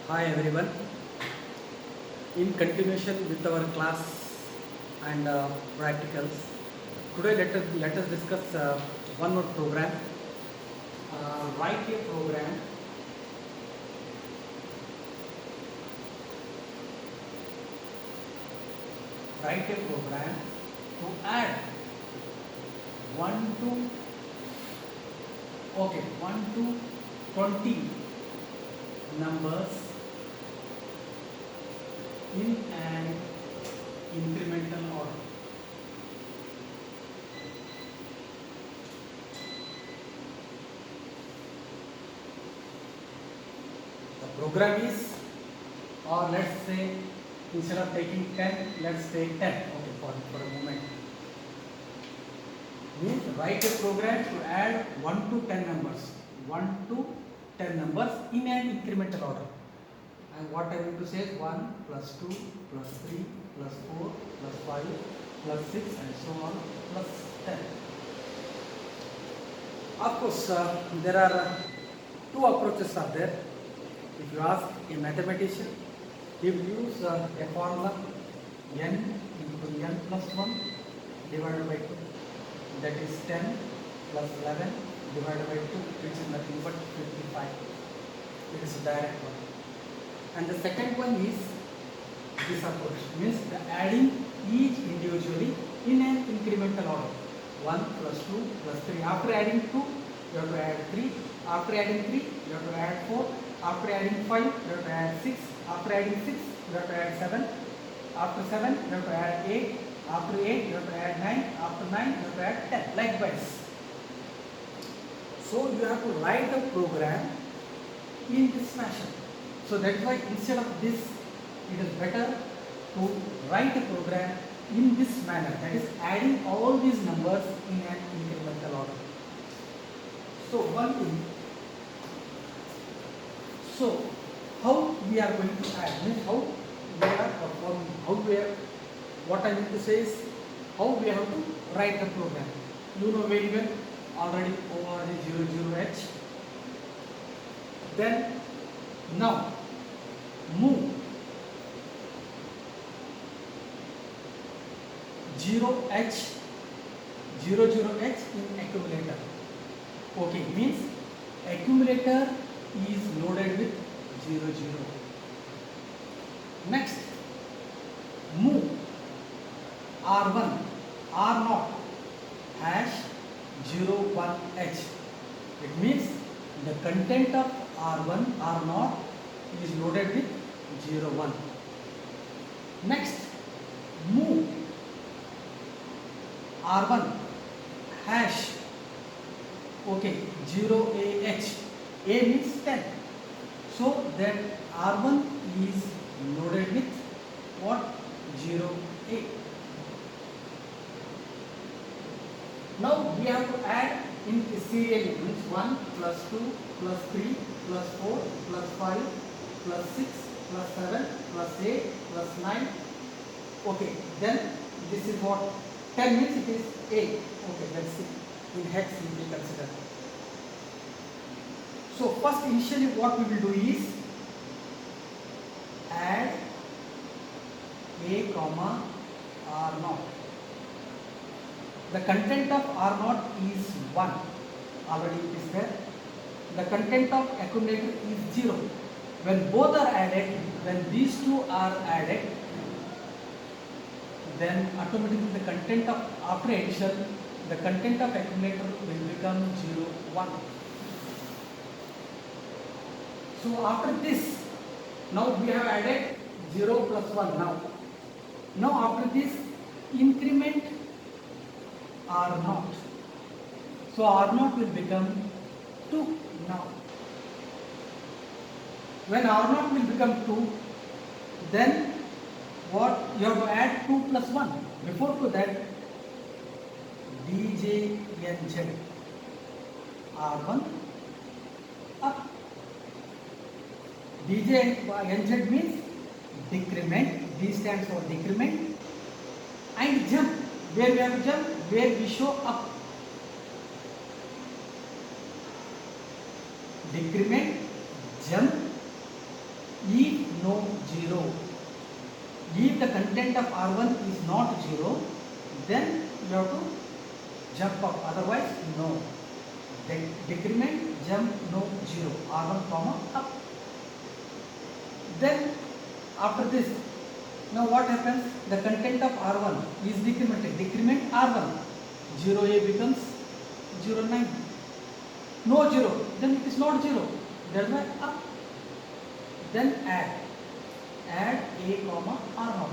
Hi everyone. In continuation with our class and practicals, today let us discuss one more program. Write a program. Write a program to add one to 20 numbers in an incremental order. The program is, or let's say, instead of taking 10, let's take 10. Okay, for a moment. Means write a program to add 1 to 10 numbers. 1 to 10 numbers in an incremental order. And what I mean to say is 1 plus 2 plus 3 plus 4 plus 5 plus 6 and so on plus 10. Of course, there are two approaches are there. If you ask a mathematician, he will use a formula n into n plus 1 divided by 2. That is 10 plus 11 divided by 2, which is nothing but 55. It is a direct one. And the second one is this approach, means the adding each individually in an incremental order. 1 plus 2 plus 3. After adding 2, you have to add 3. After adding 3, you have to add 4. After adding 5, you have to add 6. After adding 6, you have to add 7. After 7, you have to add 8. After 8, you have to add 9. After 9, you have to add 10. Likewise. So you have to write the program in this fashion. So that's why instead of this, it is better to write a program in this manner. That is adding all these numbers in an incremental order. So one thing. So how we are going to add? Means how we are performing. How we are. What I mean to say is how we have to write the program. You know very well already OR00H. Then now move 0H 00H in accumulator. Okay, means accumulator is loaded with 00. Next, move R1 R0 hash 01H. It means the content of R1 R0 is loaded with 01. Next, move R1 hash 0AH. A means 10. So that R1 is loaded with what? 0A. Now we have to add in serially, means 1 plus 2 plus 3 plus 4 plus 5 plus 6 plus 7 plus 8 plus 9. Okay, then this is what? 10 means it is 8. Okay, let's see. In hex we will consider. So first initially what we will do is add A comma R0. The content of R0 is 1. Already it is there. The content of accumulator is 0. When both are added, when these two are added, then automatically the content of, after addition, the content of accumulator will become 0, 1. So after this, now we have added 0 plus 1 now. Now after this, increment R0. So R0 will become 2 now. When R0 will become 2, then what? You have to add 2 plus 1. Before to that, DJNZ R1 up. DJNZ means decrement. D stands for decrement. And jump. Where we have to jump? Where we show up. Decrement, jump, E no 0. If the content of R1 is not 0, then you have to jump up, otherwise no. Decrement, jump, no 0, R1 comma up. Then after this, now what happens? The content of R1 is decremented. Decrement R1, 0A becomes 0.9. No 0, then it is not 0. That's why up. Then add A comma R0.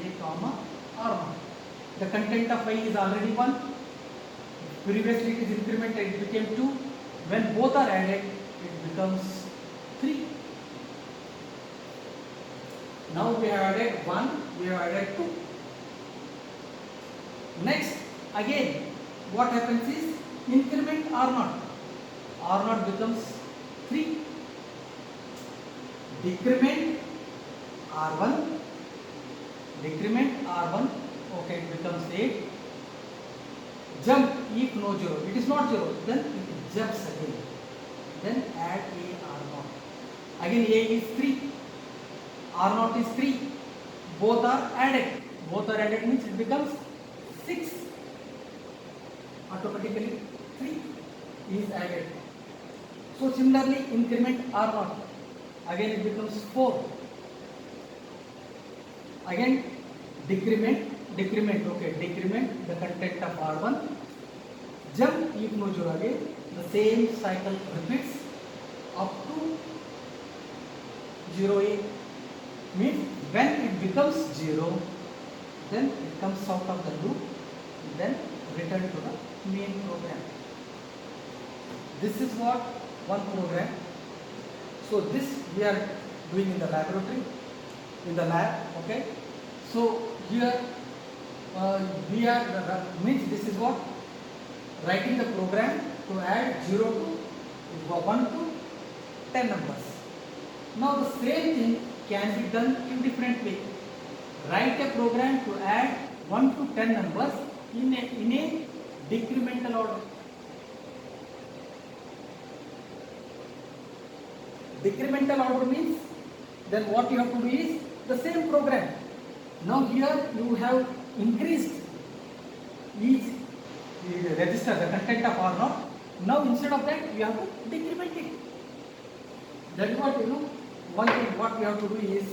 A comma R0. The content of Y is already 1. Previously it is incremented, it became 2. When both are added, it becomes 3. Now we have added 1, we have added 2. Next, again, what happens is increment R0. R0 becomes 3. Decrement R1. Decrement R1. Okay, it becomes 8. Jump if no 0. It is not 0. Then it jumps again. Then add A R0. Again A is 3. R0 is 3. Both are added. Both are added means it becomes 6. Automatically 3 is added. So similarly increment R0. Again it becomes 4. Again decrement. Okay, decrement the content of R1. Jump if no 0 again. The same cycle repeats up to 0A. Means when it becomes 0, then it comes out of the loop, then return to the main program. This is what one program. So this we are doing in the laboratory, in the lab. Okay. So here we are means this is what writing the program to add 0 to 1 to 10 numbers. Now the same thing can be done in different way. Write a program to add 1 to 10 numbers in a decremental order. Decremental order means then what you have to do is the same program. Now here you have increased each register, the content of R0. Now instead of that you have to decrement it. That is what one thing what we have to do is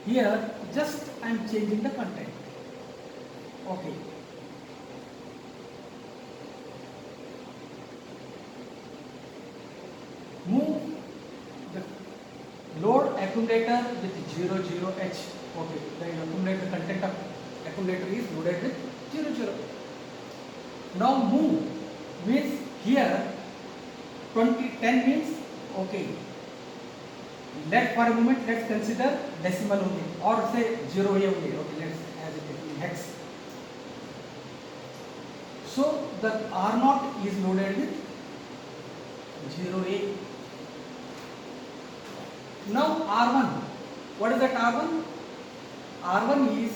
here just I am changing the content. Okay. Move the load accumulator with 00H. Okay, the content of accumulator is loaded with 00. Now move means here 10 means okay. Let for a moment let's consider decimal only or say 0A only. Okay, let's as it is in hex. So the R0 is loaded with 0A. Now R1. What is that R1? R1 is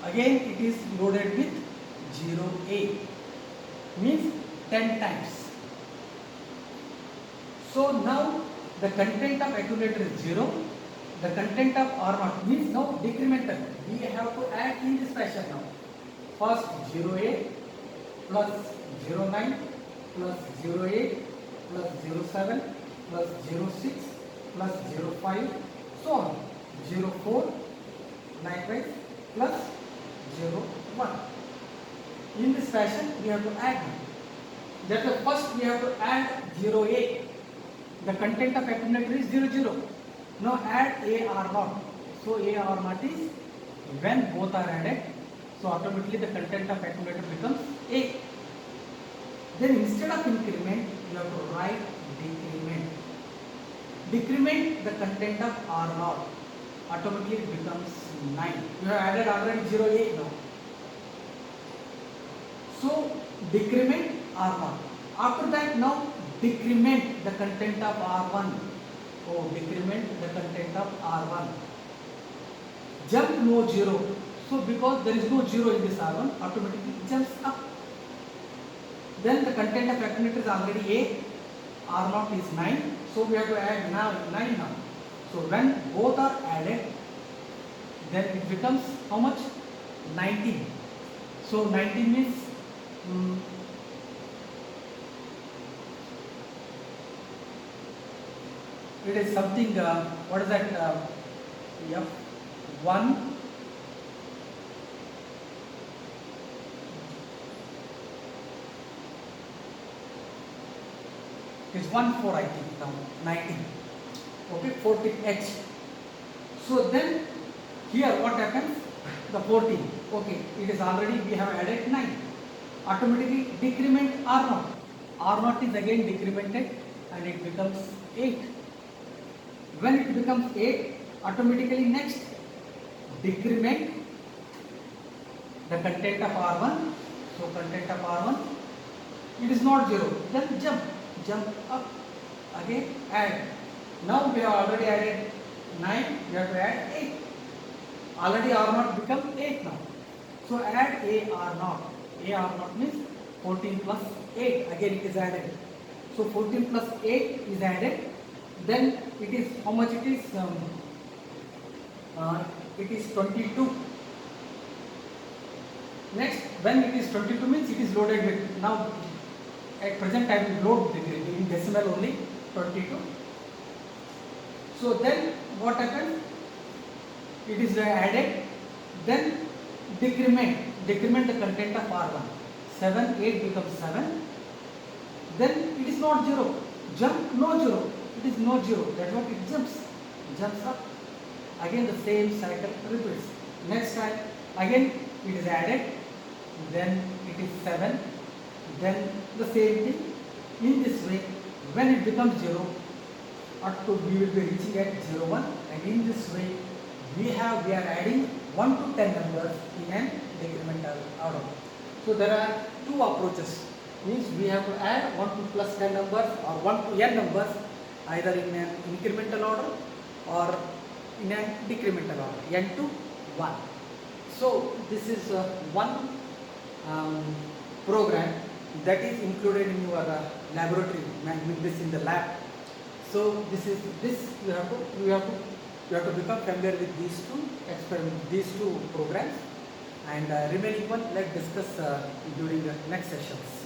again it is loaded with 0A. Means 10 times. So now the content of accumulator is 0. The content of R0 means now decremental. We have to add in this fashion now. First 0A plus 09 plus 08 plus 07 plus 06 plus 05 so on. 04 likewise plus 01. In this fashion we have to add. That the first we have to add 0A. The content of accumulator is 00. Now add AR0. So AR0 is when both are added. So automatically the content of accumulator becomes A. Then instead of increment, you have to write decrement. Decrement the content of R0. Automatically it becomes 9. You have added already 0A now. So decrement R0. After that now decrement the content of R1. Oh, decrement the content of R1. Jump no 0. So because there is no 0 in this R1, automatically it jumps up. Then the content of accumulator is already A. R naught is 9. So we have to add now 9 now. So when both are added, then it becomes how much? 19. So 19 means it is something, what is that? F1 is 1 4 I think now 19. Okay, 14h. So then here what happens? The 14. Okay, it is already we have added 9. Automatically decrement R naught. R naught is again decremented and it becomes 8. When it becomes 8, automatically next decrement the content of R1. So content of R1, it is not 0. Then jump up, again add. Now we have already added 9, we have to add 8. Already R naught become 8 now. So add A R naught. A R naught means 14 plus 8. Again it is added. So 14 plus 8 is added. Then it is how much it is? It is 22. Next, when it is 22 means it is loaded with, now at present I will load in decimal only 22. So then what happens? It is added, then decrement the content of R1. 7, 8 becomes 7. Then it is not 0. Jump, no 0. It is no 0. That's what it jumps up. Again the same cycle repeats. Next time again it is added, then it is 7. Then the same thing. In this way, when it becomes 0, we will be reaching at 0, 1, and in this way we are adding 1 to 10 numbers in an decremental order. So there are two approaches. Means we have to add 1 to plus 10 numbers or 1 to n numbers either in an incremental order or in a decremental order, n to 1. So this is one program that is included in your laboratory, with this in the lab. So this you have to become familiar with these two experiments, these two programs, and remaining one let's discuss during the next sessions.